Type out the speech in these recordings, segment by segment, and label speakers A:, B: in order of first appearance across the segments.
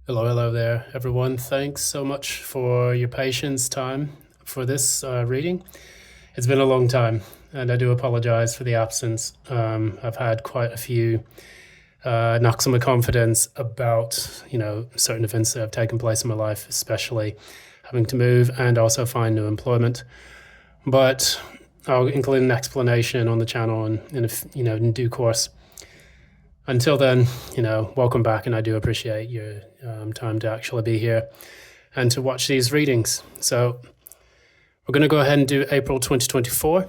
A: Hello there, everyone. Thanks so much for your patience, time for this reading. It's been a long time, and I do apologize for the absence. I've had quite a few knocks on my confidence about, certain events that have taken place in my life, especially having to move and also find new employment. But I'll include an explanation on the channel in due course. Until then, welcome back, and I do appreciate your time to actually be here and to watch these readings. So we're going to go ahead and do April 2024.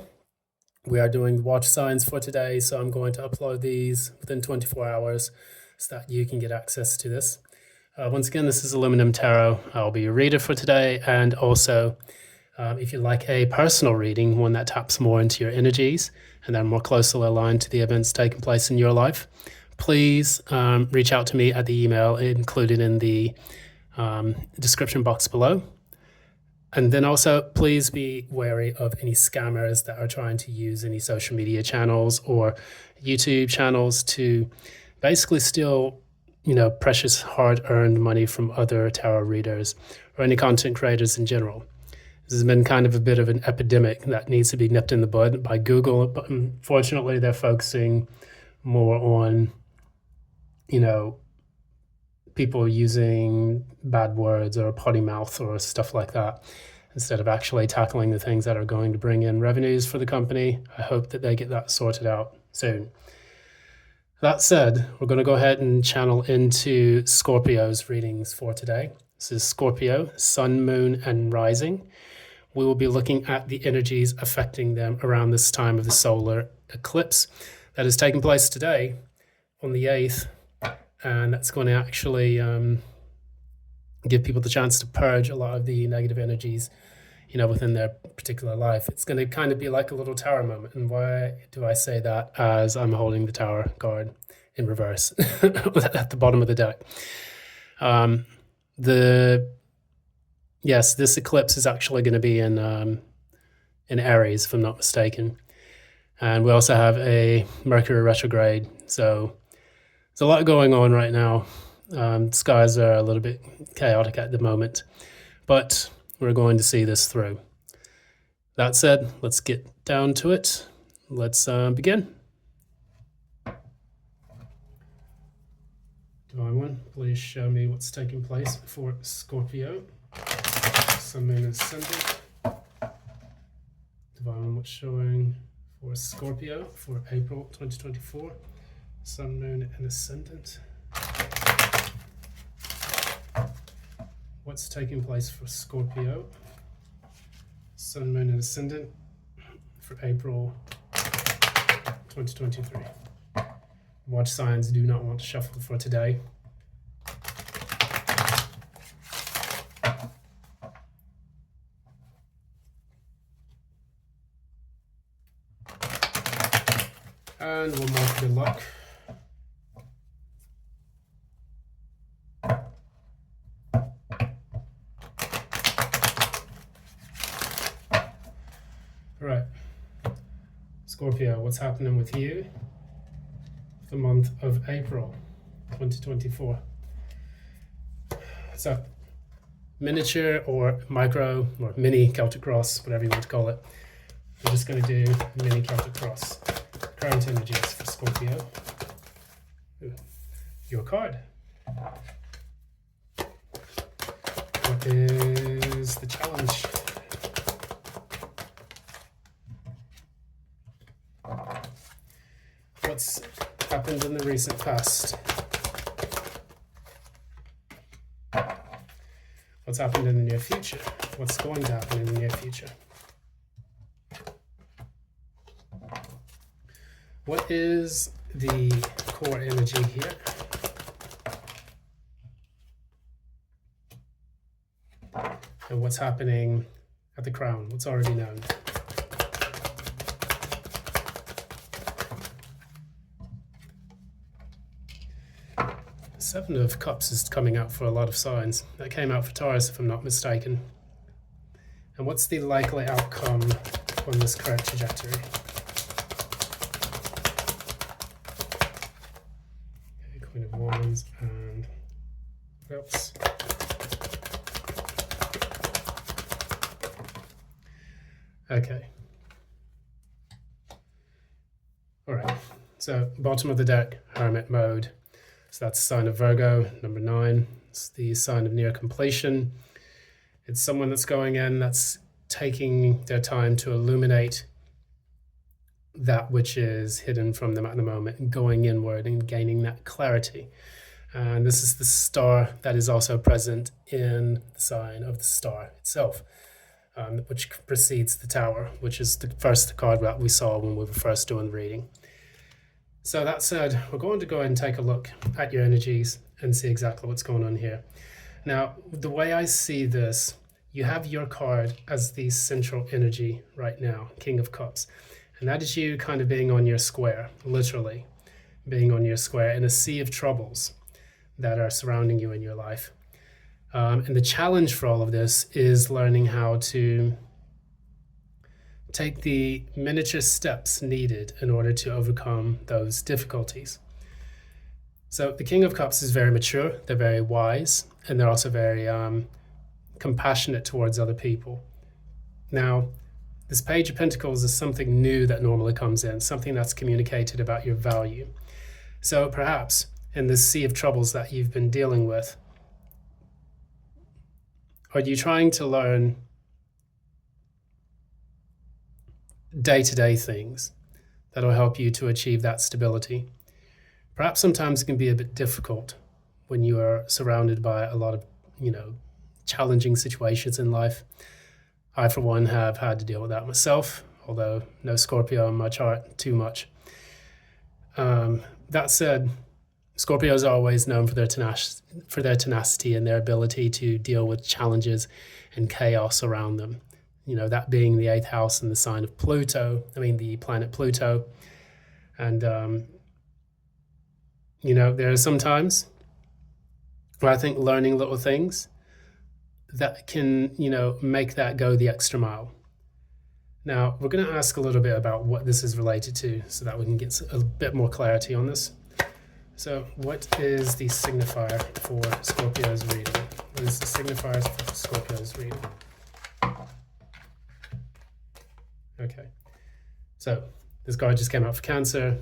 A: We are doing watch signs for today, so I'm going to upload these within 24 hours so that you can get access to this. Once again, this is Aluminum Tarot. I'll be your reader for today, and also if you like a personal reading, one that taps more into your energies and then more closely aligned to the events taking place in your life, please reach out to me at the email included in the description box below. And then also, please be wary of any scammers that are trying to use any social media channels or YouTube channels to basically steal, precious hard-earned money from other tarot readers or any content creators in general. This has been kind of a bit of an epidemic that needs to be nipped in the bud by Google, but unfortunately they're focusing more on people using bad words or potty mouth or stuff like that, instead of actually tackling the things that are going to bring in revenues for the company. I hope that they get that sorted out soon. That said, we're going to go ahead and channel into Scorpio's readings for today. This is Scorpio, Sun, Moon, and Rising. We will be looking at the energies affecting them around this time of the solar eclipse that is taking place today on the 8th. And that's going to actually give people the chance to purge a lot of the negative energies, within their particular life. It's going to kind of be like a little tower moment. And why do I say that? As I'm holding the tower card in reverse at the bottom of the deck. This eclipse is actually going to be in Aries, if I'm not mistaken. And we also have a Mercury retrograde. So there's a lot going on right now. Skies are a little bit chaotic at the moment, but we're going to see this through. That said, let's get down to it. Let's begin. Divine One, please show me what's taking place for Scorpio. Sun, Moon, and Ascendant. Divine One, what's showing for Scorpio for April 2024. Sun, Moon, and Ascendant. What's taking place for Scorpio? Sun, Moon, and Ascendant for April 2023. Watch signs do not want to shuffle for today. And we'll mark good luck. All right, Scorpio, what's happening with you for the month of April 2024? So, miniature or micro or mini Celtic cross, whatever you want to call it. We're just going to do mini Celtic cross. Current energies for Scorpio. Your card. What is the challenge? What's happened in the recent past? What's happened in the near future? What's going to happen in the near future? What is the core energy here? And what's happening at the crown? What's already known? Seven of Cups is coming out for a lot of signs. That came out for Taurus, if I'm not mistaken. And what's the likely outcome on this current trajectory? Okay, Queen of Wands and Oops. Okay. All right. So bottom of the deck, Hermit mode. So that's the sign of Virgo, number 9. It's the sign of near completion. It's someone that's going in, that's taking their time to illuminate that which is hidden from them at the moment, going inward and gaining that clarity. And this is the star that is also present in the sign of the star itself, which precedes the tower, which is the first card that we saw when we were first doing the reading. So that said, we're going to go ahead and take a look at your energies and see exactly what's going on here. Now, the way I see this, you have your card as the central energy right now, King of Cups. And that is you kind of being on your square, literally being on your square in a sea of troubles that are surrounding you in your life. And the challenge for all of this is learning how to take the miniature steps needed in order to overcome those difficulties. So the King of Cups is very mature, they're very wise, and they're also very compassionate towards other people. Now, this Page of Pentacles is something new that normally comes in, something that's communicated about your value. So perhaps in this sea of troubles that you've been dealing with, are you trying to learn day-to-day things that'll help you to achieve that stability? Perhaps sometimes it can be a bit difficult when you are surrounded by a lot of, challenging situations in life. I, for one, have had to deal with that myself, although no Scorpio in my chart too much. That said, Scorpios are always known for their tenacity and their ability to deal with challenges and chaos around them. That being the 8th house and the sign of Pluto, the planet Pluto. And, there are some times where I think learning little things that can, make that go the extra mile. Now, we're going to ask a little bit about what this is related to so that we can get a bit more clarity on this. So what is the signifier for Scorpio's reading? What is the signifier for Scorpio's reading? Okay, so this card just came out for Cancer.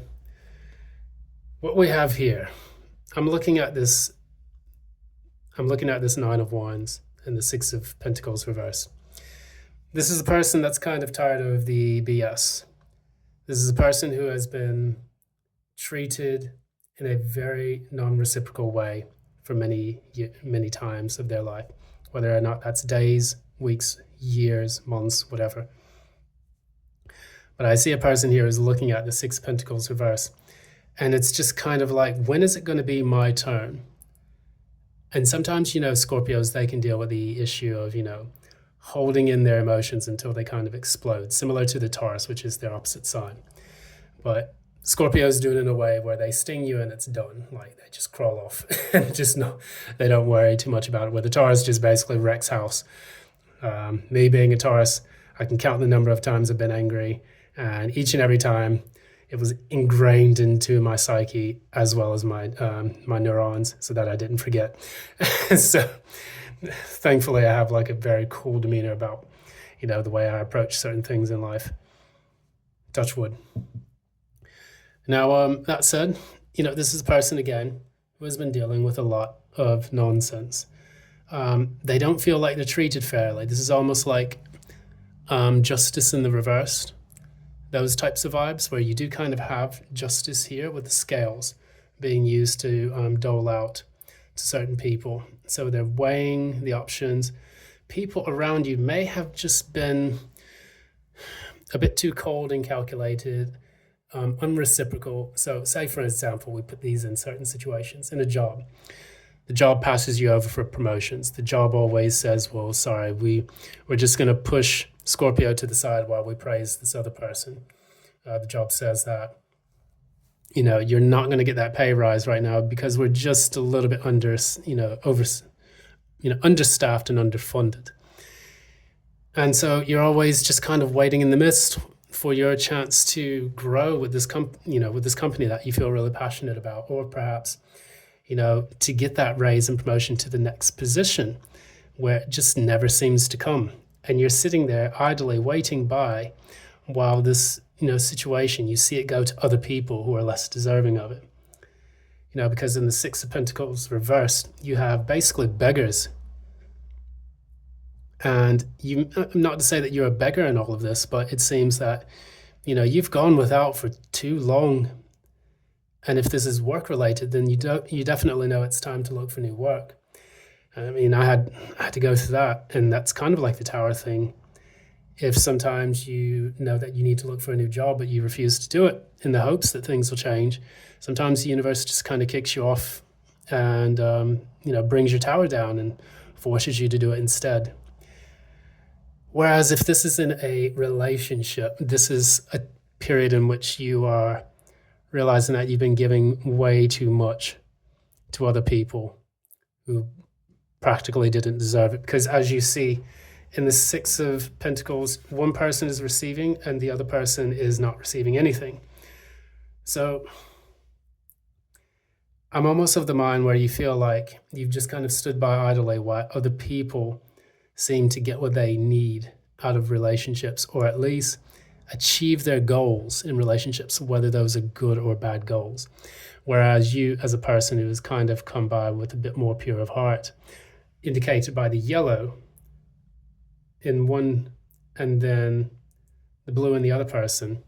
A: What we have here, I'm looking at this 9 of Wands and the 6 of Pentacles reverse. This is a person that's kind of tired of the BS. This is a person who has been treated in a very non-reciprocal way for many times of their life, whether or not that's days, weeks, years, months, whatever. But I see a person here who's looking at the 6 Pentacles reverse, and it's just kind of like, when is it going to be my turn? And sometimes, Scorpios, they can deal with the issue of, holding in their emotions until they kind of explode, similar to the Taurus, which is their opposite sign. But Scorpios do it in a way where they sting you and it's done. Like, they just crawl off and they don't worry too much about it, where the Taurus just basically wrecks house. Me being a Taurus, I can count the number of times I've been angry, and each and every time it was ingrained into my psyche as well as my neurons, so that I didn't forget. So thankfully I have like a very cool demeanor about, the way I approach certain things in life. Touch wood. Now, that said, this is a person, again, who has been dealing with a lot of nonsense. They don't feel like they're treated fairly. This is almost like justice in the reversed. Those types of vibes where you do kind of have justice here with the scales being used to dole out to certain people. So they're weighing the options. People around you may have just been a bit too cold and calculated, unreciprocal. So say, for example, we put these in certain situations. In a job, the job passes you over for promotions. The job always says, well, sorry, we're just going to push Scorpio to the side while we praise this other person. The job says that, you're not going to get that pay rise right now because we're just a little bit understaffed and underfunded. And so you're always just kind of waiting in the midst for your chance to grow with this company that you feel really passionate about. Or perhaps, to get that raise and promotion to the next position where it just never seems to come. And you're sitting there idly waiting by while this, situation, you see it go to other people who are less deserving of it. Because in the Six of Pentacles reversed, you have basically beggars. And not to say that you're a beggar in all of this, but it seems that, you've gone without for too long. And if this is work related, then you definitely know it's time to look for new work. I mean, I had to go through that, and that's kind of like the Tower thing. If sometimes you know that you need to look for a new job, but you refuse to do it in the hopes that things will change, sometimes the universe just kind of kicks you off and, brings your tower down and forces you to do it instead. Whereas if this is in a relationship, this is a period in which you are realizing that you've been giving way too much to other people who practically didn't deserve it. Because as you see in the Six of Pentacles, one person is receiving and the other person is not receiving anything. So I'm almost of the mind where you feel like you've just kind of stood by idly while other people seem to get what they need out of relationships, or at least achieve their goals in relationships, whether those are good or bad goals. Whereas you, as a person who has kind of come by with a bit more pure of heart, indicated by the yellow in one and then the blue in the other person,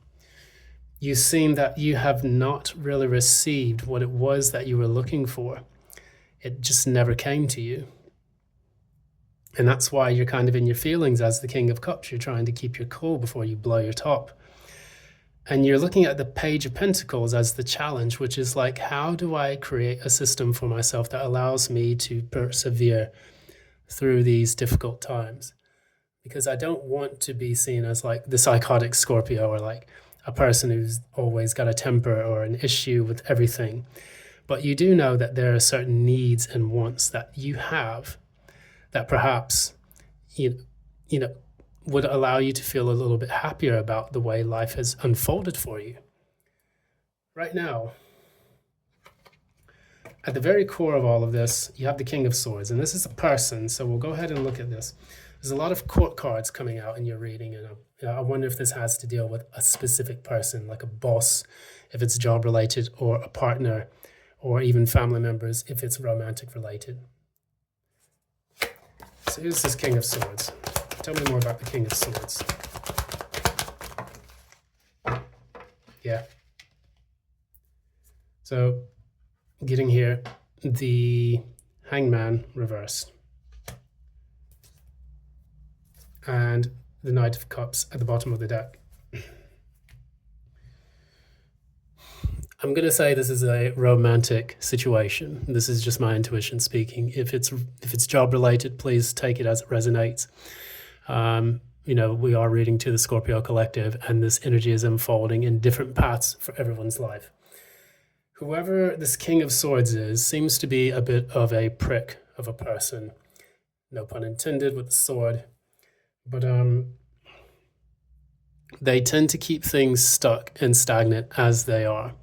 A: you seem that you have not really received what it was that you were looking for. It just never came to you. And that's why you're kind of in your feelings as the King of Cups. You're trying to keep your cool before you blow your top. And you're looking at the Page of Pentacles as the challenge, which is like, how do I create a system for myself that allows me to persevere through these difficult times? Because I don't want to be seen as like the psychotic Scorpio, or like a person who's always got a temper or an issue with everything. But you do know that there are certain needs and wants that you have that perhaps would allow you to feel a little bit happier about the way life has unfolded for you. Right now, at the very core of all of this, you have the King of Swords, and this is a person, so we'll go ahead and look at this. There's a lot of court cards coming out in your reading, and I wonder if this has to deal with a specific person, like a boss, if it's job related, or a partner, or even family members, if it's romantic related. So here's this King of Swords. Tell me more about the King of Swords. Yeah. So getting here, the Hangman reversed. And the Knight of Cups at the bottom of the deck. I'm going to say this is a romantic situation. This is just my intuition speaking. If it's job related, please take it as it resonates. We are reading to the Scorpio collective, and this energy is unfolding in different paths for everyone's life. Whoever this King of Swords is seems to be a bit of a prick of a person. No pun intended with the sword. But they tend to keep things stuck and stagnant as they are.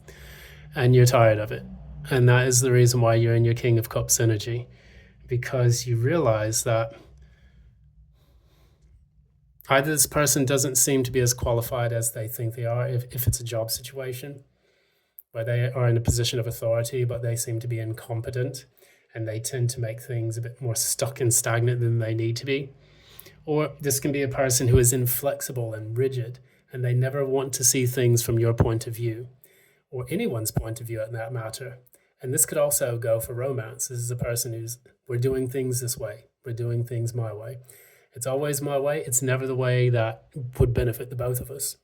A: And you're tired of it. And that is the reason why you're in your King of Cups energy, because you realize that either this person doesn't seem to be as qualified as they think they are, if it's a job situation where they are in a position of authority, but they seem to be incompetent and they tend to make things a bit more stuck and stagnant than they need to be. Or this can be a person who is inflexible and rigid, and they never want to see things from your point of view, or anyone's point of view in that matter. And this could also go for romance. This is a person who's, we're doing things this way. We're doing things my way. It's always my way. It's never the way that would benefit the both of us.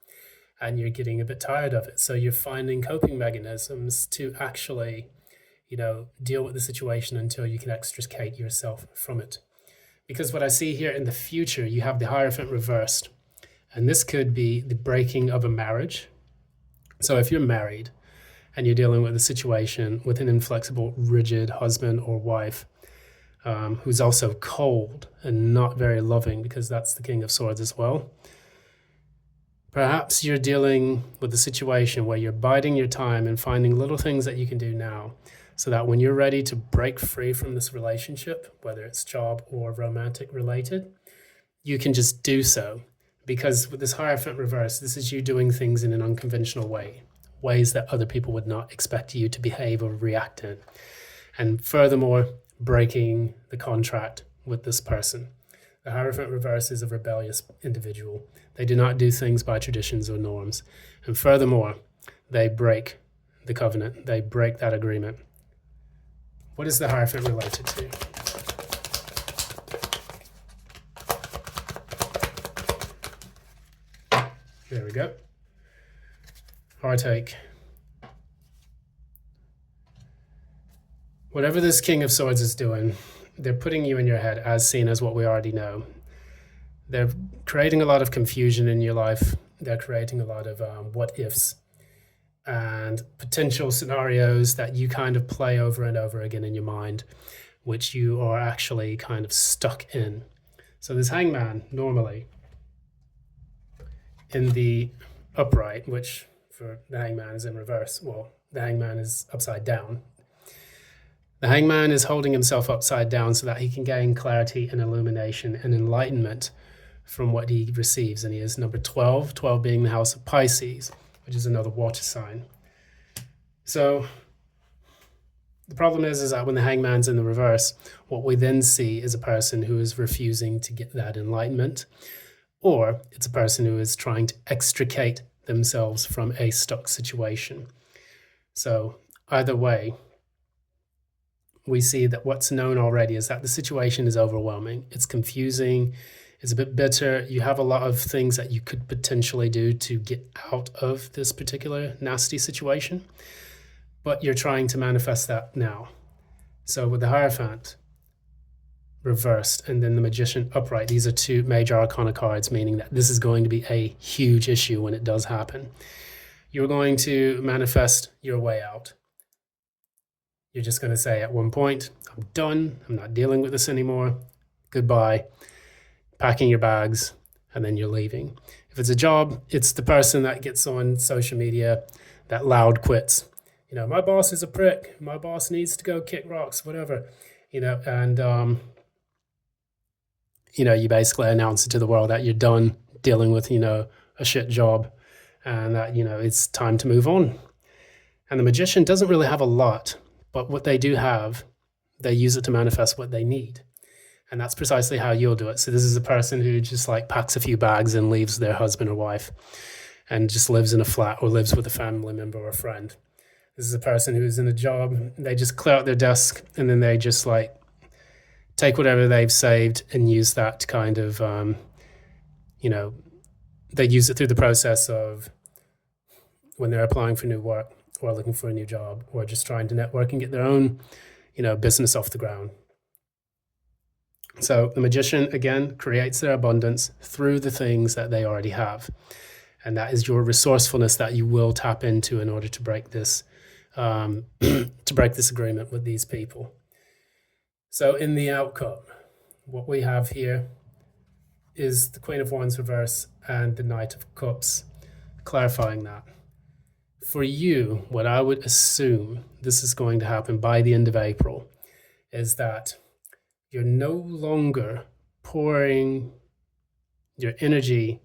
A: And you're getting a bit tired of it. So you're finding coping mechanisms to actually, deal with the situation until you can extricate yourself from it. Because what I see here in the future, you have the Hierophant reversed. And this could be the breaking of a marriage. So if you're married and you're dealing with a situation with an inflexible, rigid husband or wife who's also cold and not very loving, because that's the King of Swords as well, perhaps you're dealing with a situation where you're biding your time and finding little things that you can do now so that when you're ready to break free from this relationship, whether it's job or romantic related, you can just do so. Because with this Hierophant reverse, this is you doing things in an unconventional way, ways that other people would not expect you to behave or react in. And furthermore, breaking the contract with this person. The Hierophant reverse is a rebellious individual. They do not do things by traditions or norms. And furthermore, they break the covenant. They break that agreement. What is the Hierophant related to? There we go. Heartache. Whatever this King of Swords is doing, they're putting you in your head as seen as what we already know. They're creating a lot of confusion in your life. They're creating a lot of what ifs and potential scenarios that you kind of play over and over again in your mind, which you are actually kind of stuck in. So this Hangman, normally, in the upright, which for the Hangman is in reverse, well, the Hangman is upside down. The Hangman is holding himself upside down so that he can gain clarity and illumination and enlightenment from what he receives. And he is number 12, 12 being the house of Pisces, which is another water sign. So the problem is that when the Hangman's in the reverse, what we then see is a person who is refusing to get that enlightenment, or it's a person who is trying to extricate themselves from a stuck situation. So either way, we see that what's known already is that the situation is overwhelming. It's confusing. It's a bit bitter. You have a lot of things that you could potentially do to get out of this particular nasty situation, but you're trying to manifest that now. So with the Hierophant reversed and then the Magician upright, these are two major arcana cards, meaning that this is going to be a huge issue when it does happen. You're going to manifest your way out. You're just going to say at one point, I'm done. I'm not dealing with this anymore. Goodbye. Packing your bags, and then you're leaving. If it's a job, it's the person that gets on social media that loud quits. You know, my boss is a prick. My boss needs to go kick rocks, whatever. You know, and, you know, you basically announce it to the world that you're done dealing with, you know, a shit job and that, you know, it's time to move on. And the Magician doesn't really have a lot. But what they do have, they use it to manifest what they need. And that's precisely how you'll do it. So this is a person who just like packs a few bags and leaves their husband or wife and just lives in a flat or lives with a family member or a friend. This is a person who's in a job. They just clear out their desk and then they just like take whatever they've saved and use that to kind of, you know, they use it through the process of when they're applying for new work, or looking for a new job, or just trying to network and get their own, you know, business off the ground. So the Magician, again, creates their abundance through the things that they already have. And that is your resourcefulness that you will tap into in order to break this, to break this agreement with these people. So in the outcome, what we have here is the Queen of Wands reverse and the Knight of Cups, clarifying that. For you, what I would assume this is going to happen by the end of April is that you're no longer pouring your energy,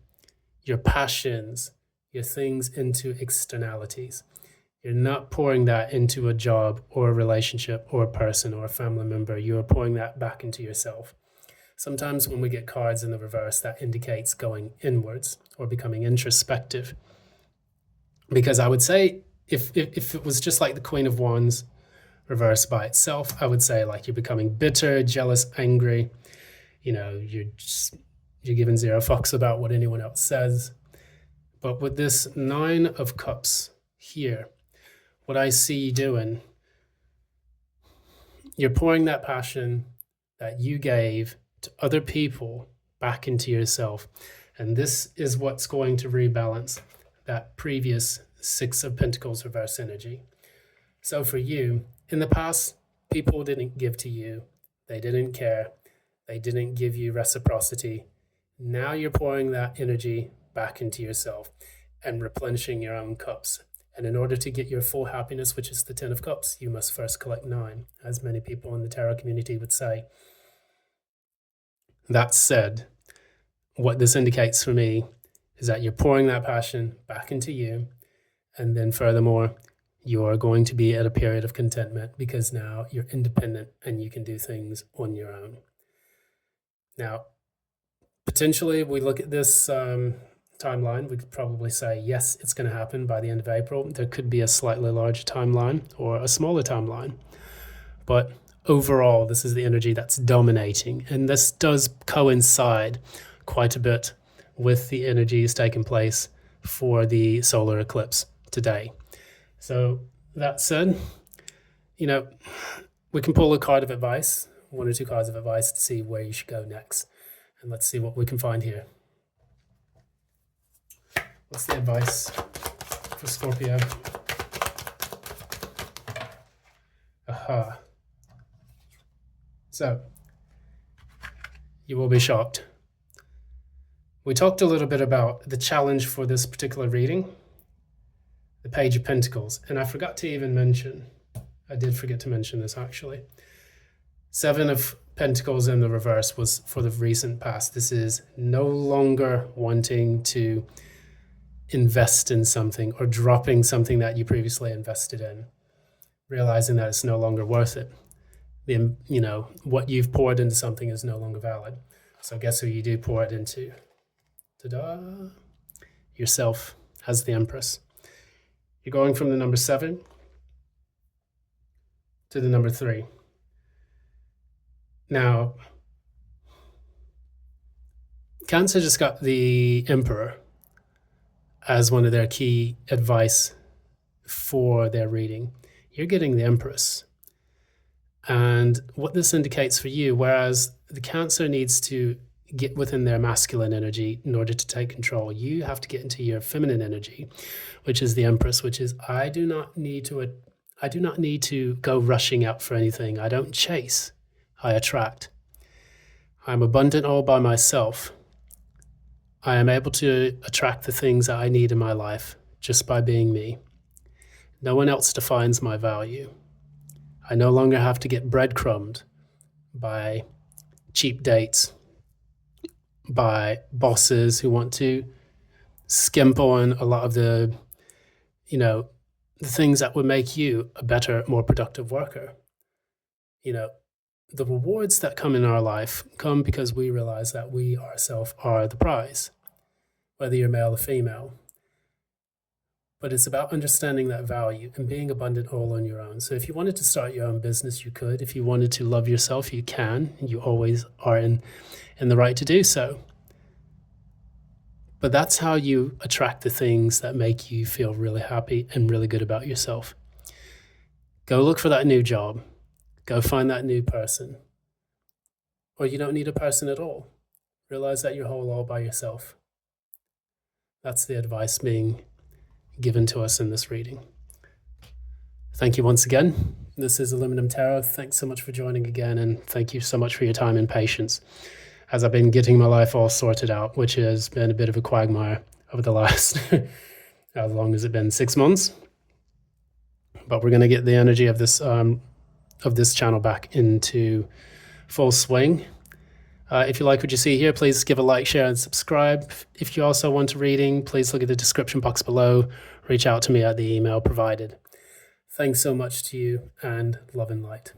A: your passions, your things into externalities. You're not pouring that into a job or a relationship or a person or a family member. You're pouring that back into yourself. Sometimes when we get cards in the reverse, that indicates going inwards or becoming introspective. Because I would say if it was just like the Queen of Wands reversed by itself, I would say like you're becoming bitter, jealous, angry. You know, you're giving zero fucks about what anyone else says. But with this Nine of Cups here, what I see you doing, you're pouring that passion that you gave to other people back into yourself. And this is what's going to rebalance that previous Six of Pentacles reverse energy. So for you, in the past, people didn't give to you. They didn't care. They didn't give you reciprocity. Now you're pouring that energy back into yourself and replenishing your own cups. And in order to get your full happiness, which is the Ten of Cups, you must first collect 9, as many people in the tarot community would say. That said, what this indicates for me is that you're pouring that passion back into you. And then furthermore, you're going to be at a period of contentment because now you're independent and you can do things on your own. Now, potentially, if we look at this timeline, we could probably say, yes, it's going to happen by the end of April. There could be a slightly larger timeline or a smaller timeline. But overall, this is the energy that's dominating. And this does coincide quite a bit with the energies taking place for the solar eclipse today. So that said, we can pull a card of advice, 1 or 2 cards of advice to see where you should go next. And let's see what we can find here. What's the advice for Scorpio? Aha. So, you will be shocked. We talked a little bit about the challenge for this particular reading, the Page of Pentacles. And I forgot to even mention, I did forget to mention this actually. 7 of Pentacles in the reverse was for the recent past. This is no longer wanting to invest in something or dropping something that you previously invested in, realizing that it's no longer worth it. What you've poured into something is no longer valid. So guess who you do pour it into? Ta-da! Yourself as the Empress. You're going from the number 7 to the number 3. Now, Cancer just got the Emperor as one of their key advice for their reading. You're getting the Empress. And what this indicates for you, whereas the Cancer needs to get within their masculine energy in order to take control, you have to get into your feminine energy, which is the Empress, which is I do not need to go rushing out for anything. I don't chase, I attract. I'm abundant all by myself. I am able to attract the things that I need in my life just by being me. No one else defines my value. I no longer have to get breadcrumbed by cheap dates, by bosses who want to skimp on a lot of the things that would make you a better, more productive worker. The rewards that come in our life come because we realize that we ourselves are the prize, whether you're male or female. But it's about understanding that value and being abundant all on your own. So if you wanted to start your own business, you could. If you wanted to love yourself, you can. You always are in the right to do so. But that's how you attract the things that make you feel really happy and really good about yourself. Go look for that new job. Go find that new person. Or you don't need a person at all. Realize that you're whole all by yourself. That's the advice being given to us in this reading. Thank you once again. This is Aluminum Tarot. Thanks so much for joining again, and thank you so much for your time and patience as I've been getting my life all sorted out, which has been a bit of a quagmire over the last, how long has it been, 6 months? But we're going to get the energy of this channel back into full swing. If you like what you see here, please give a like, share, and subscribe. If you also want a reading, please look at the description box below. Reach out to me at the email provided. Thanks so much to you, and love and light.